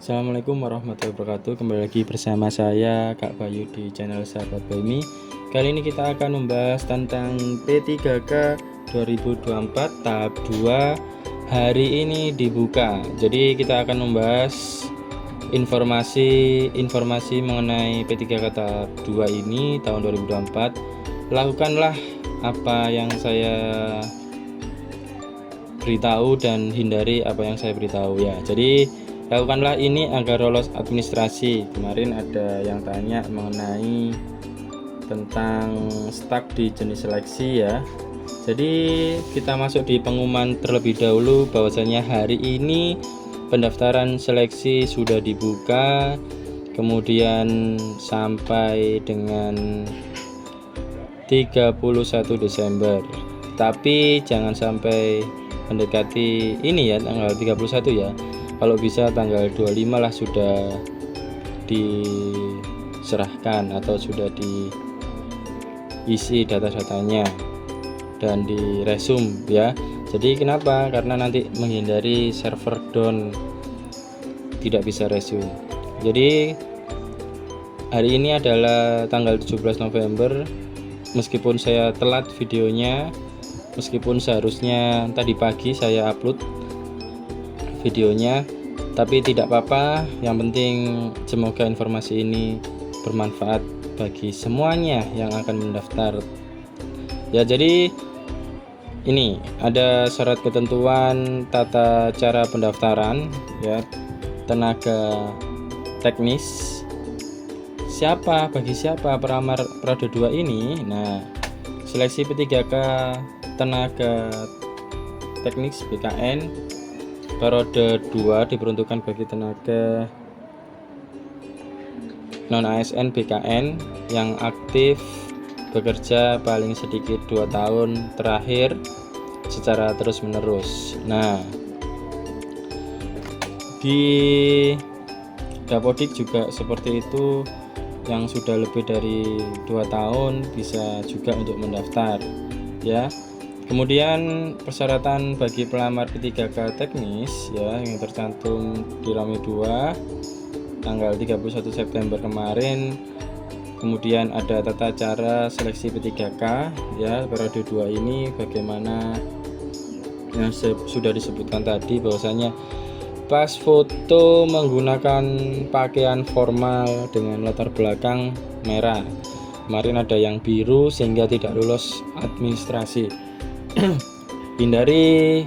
Assalamualaikum warahmatullahi wabarakatuh. Kembali lagi bersama saya Kak Bayu di channel Sahabat Baymi. Kali ini kita akan membahas tentang P3K 2024 tahap 2 hari ini dibuka. Jadi kita akan membahas informasi mengenai P3K tahap 2 ini tahun 2024. Lakukanlah apa yang saya beritahu dan hindari apa yang saya beritahu ya. Jadi lakukanlah ini agar lolos administrasi. Kemarin ada yang tanya mengenai tentang stuck di jenis seleksi ya. Jadi kita masuk di pengumuman terlebih dahulu bahwasanya hari ini pendaftaran seleksi sudah dibuka, kemudian sampai dengan 31 Desember. Tapi jangan sampai mendekati ini ya, tanggal 31 ya. Kalau bisa tanggal 25 lah sudah diserahkan atau sudah diisi data-datanya dan di resume ya. Jadi kenapa? Karena nanti menghindari server down, tidak bisa resume. Jadi hari ini adalah tanggal 17 November. Meskipun saya telat videonya, meskipun seharusnya tadi pagi saya upload videonya, tapi tidak apa-apa. Yang penting semoga informasi ini bermanfaat bagi semuanya yang akan mendaftar ya. Jadi ini ada syarat ketentuan tata cara pendaftaran ya. Tenaga teknis bagi siapa pelamar periode 2 ini. Nah, seleksi P3K tenaga teknis BKN periode 2 diperuntukkan bagi tenaga non ASN BKN yang aktif bekerja paling sedikit 2 tahun terakhir secara terus menerus. Nah, di Dapodik juga seperti itu, yang sudah lebih dari 2 tahun bisa juga untuk mendaftar ya. Kemudian persyaratan bagi pelamar P3K teknis ya yang tercantum di Romi 2 tanggal 31 September kemarin. Kemudian ada tata cara seleksi P3K ya periode 2 ini, bagaimana yang sudah disebutkan tadi bahwasanya pas foto menggunakan pakaian formal dengan latar belakang merah. Kemarin ada yang biru sehingga tidak lolos administrasi. Hindari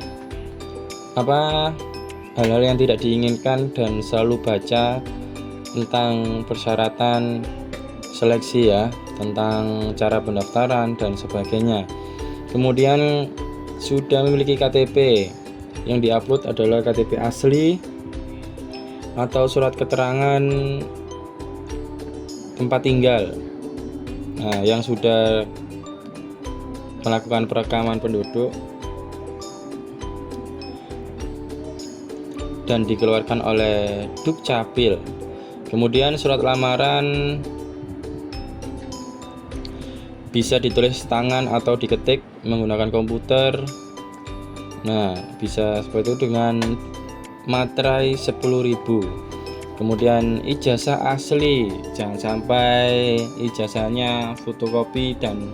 hal-hal yang tidak diinginkan dan selalu baca tentang persyaratan seleksi ya, tentang cara pendaftaran dan sebagainya. Kemudian sudah memiliki KTP, yang diupload adalah KTP asli atau surat keterangan tempat tinggal. Nah, yang sudah melakukan perekaman penduduk dan dikeluarkan oleh Dukcapil. Kemudian surat lamaran bisa ditulis tangan atau diketik menggunakan komputer. Nah, bisa seperti itu dengan materai 10.000. Kemudian ijazah asli, jangan sampai ijazahnya fotokopi dan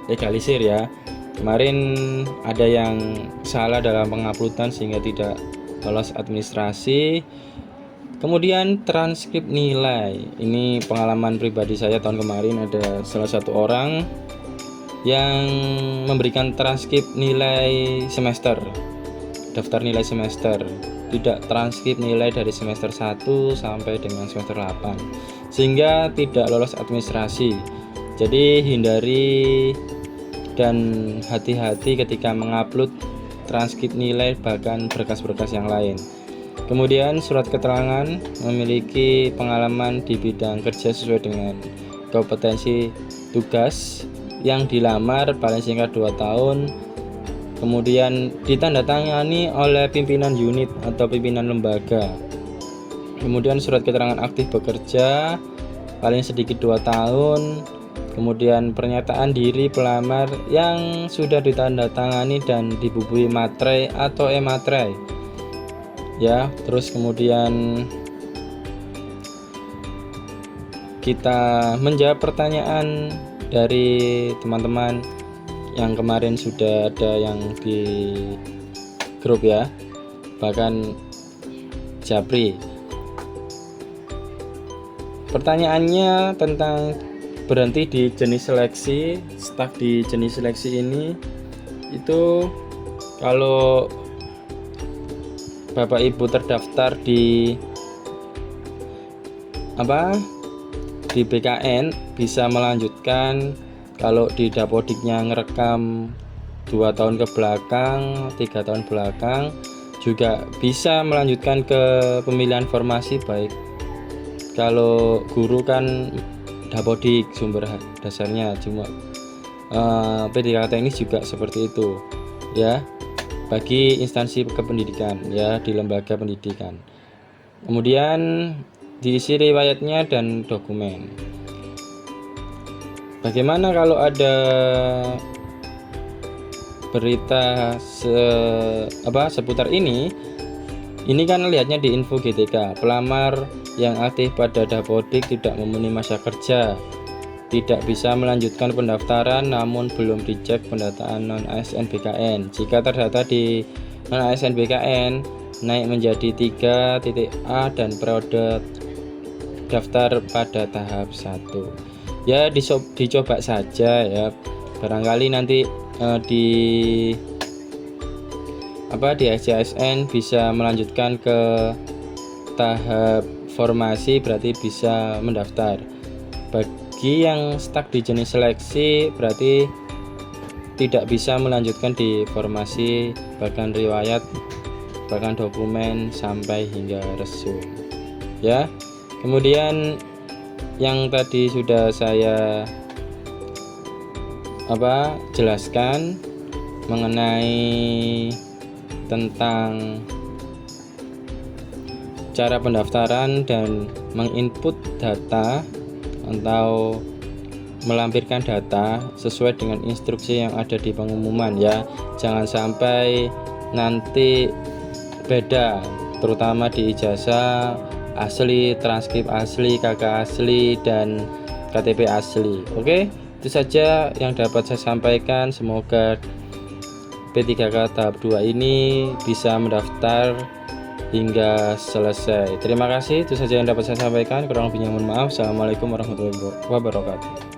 legalisir ya. Kemarin ada yang salah dalam penguploadan sehingga tidak lolos administrasi. Kemudian transkrip nilai, ini pengalaman pribadi saya tahun kemarin. Ada salah satu orang yang memberikan transkrip nilai semester, daftar nilai semester, tidak transkrip nilai dari semester 1 sampai dengan semester 8, sehingga tidak lolos administrasi. Jadi hindari dan hati-hati ketika mengupload transkrip nilai bahkan berkas-berkas yang lain. Kemudian surat keterangan memiliki pengalaman di bidang kerja sesuai dengan kompetensi tugas yang dilamar paling singkat 2 tahun. Kemudian ditandatangani oleh pimpinan unit atau pimpinan lembaga. Kemudian surat keterangan aktif bekerja paling sedikit 2 tahun. Kemudian pernyataan diri pelamar yang sudah ditandatangani dan dibubuhi materai atau e-materai ya. Terus kemudian kita menjawab pertanyaan dari teman-teman yang kemarin sudah ada yang di grup ya, bahkan Japri. Pertanyaannya tentang berhenti di jenis seleksi, stuck di jenis seleksi ini, itu kalau Bapak Ibu terdaftar di di BKN bisa melanjutkan. Kalau di Dapodiknya ngerekam 2 tahun ke belakang, 3 tahun belakang, juga bisa melanjutkan ke pemilihan formasi. Baik kalau guru kan Dapodik sumber dasarnya, cuma PDK teknis juga seperti itu ya, bagi instansi kependidikan ya, di lembaga pendidikan. Kemudian diisi riwayatnya dan dokumen. Bagaimana kalau ada berita seputar ini? Ini kan lihatnya di info GTK, pelamar yang aktif pada Dapodik tidak memenuhi masa kerja, tidak bisa melanjutkan pendaftaran namun belum dicek pendataan non-ASN BKN. Jika terdata di non-ASN BKN naik menjadi 3.A dan periode daftar pada tahap 1. Ya dicoba saja ya, barangkali nanti di SJSN bisa melanjutkan ke tahap formasi, berarti bisa mendaftar. Bagi yang stuck di jenis seleksi berarti tidak bisa melanjutkan di formasi, bahkan riwayat, bahkan dokumen sampai hingga resume ya. Kemudian yang tadi sudah saya jelaskan mengenai tentang cara pendaftaran dan menginput data atau melampirkan data sesuai dengan instruksi yang ada di pengumuman ya. Jangan sampai nanti beda, terutama di ijazah asli, transkrip asli, KK asli, dan KTP asli. Oke, itu saja yang dapat saya sampaikan. Semoga P3K tahap 2 ini bisa mendaftar hingga selesai. Terima kasih, itu saja yang dapat saya sampaikan. Kurang lebihnya mohon maaf. Assalamualaikum warahmatullahi wabarakatuh.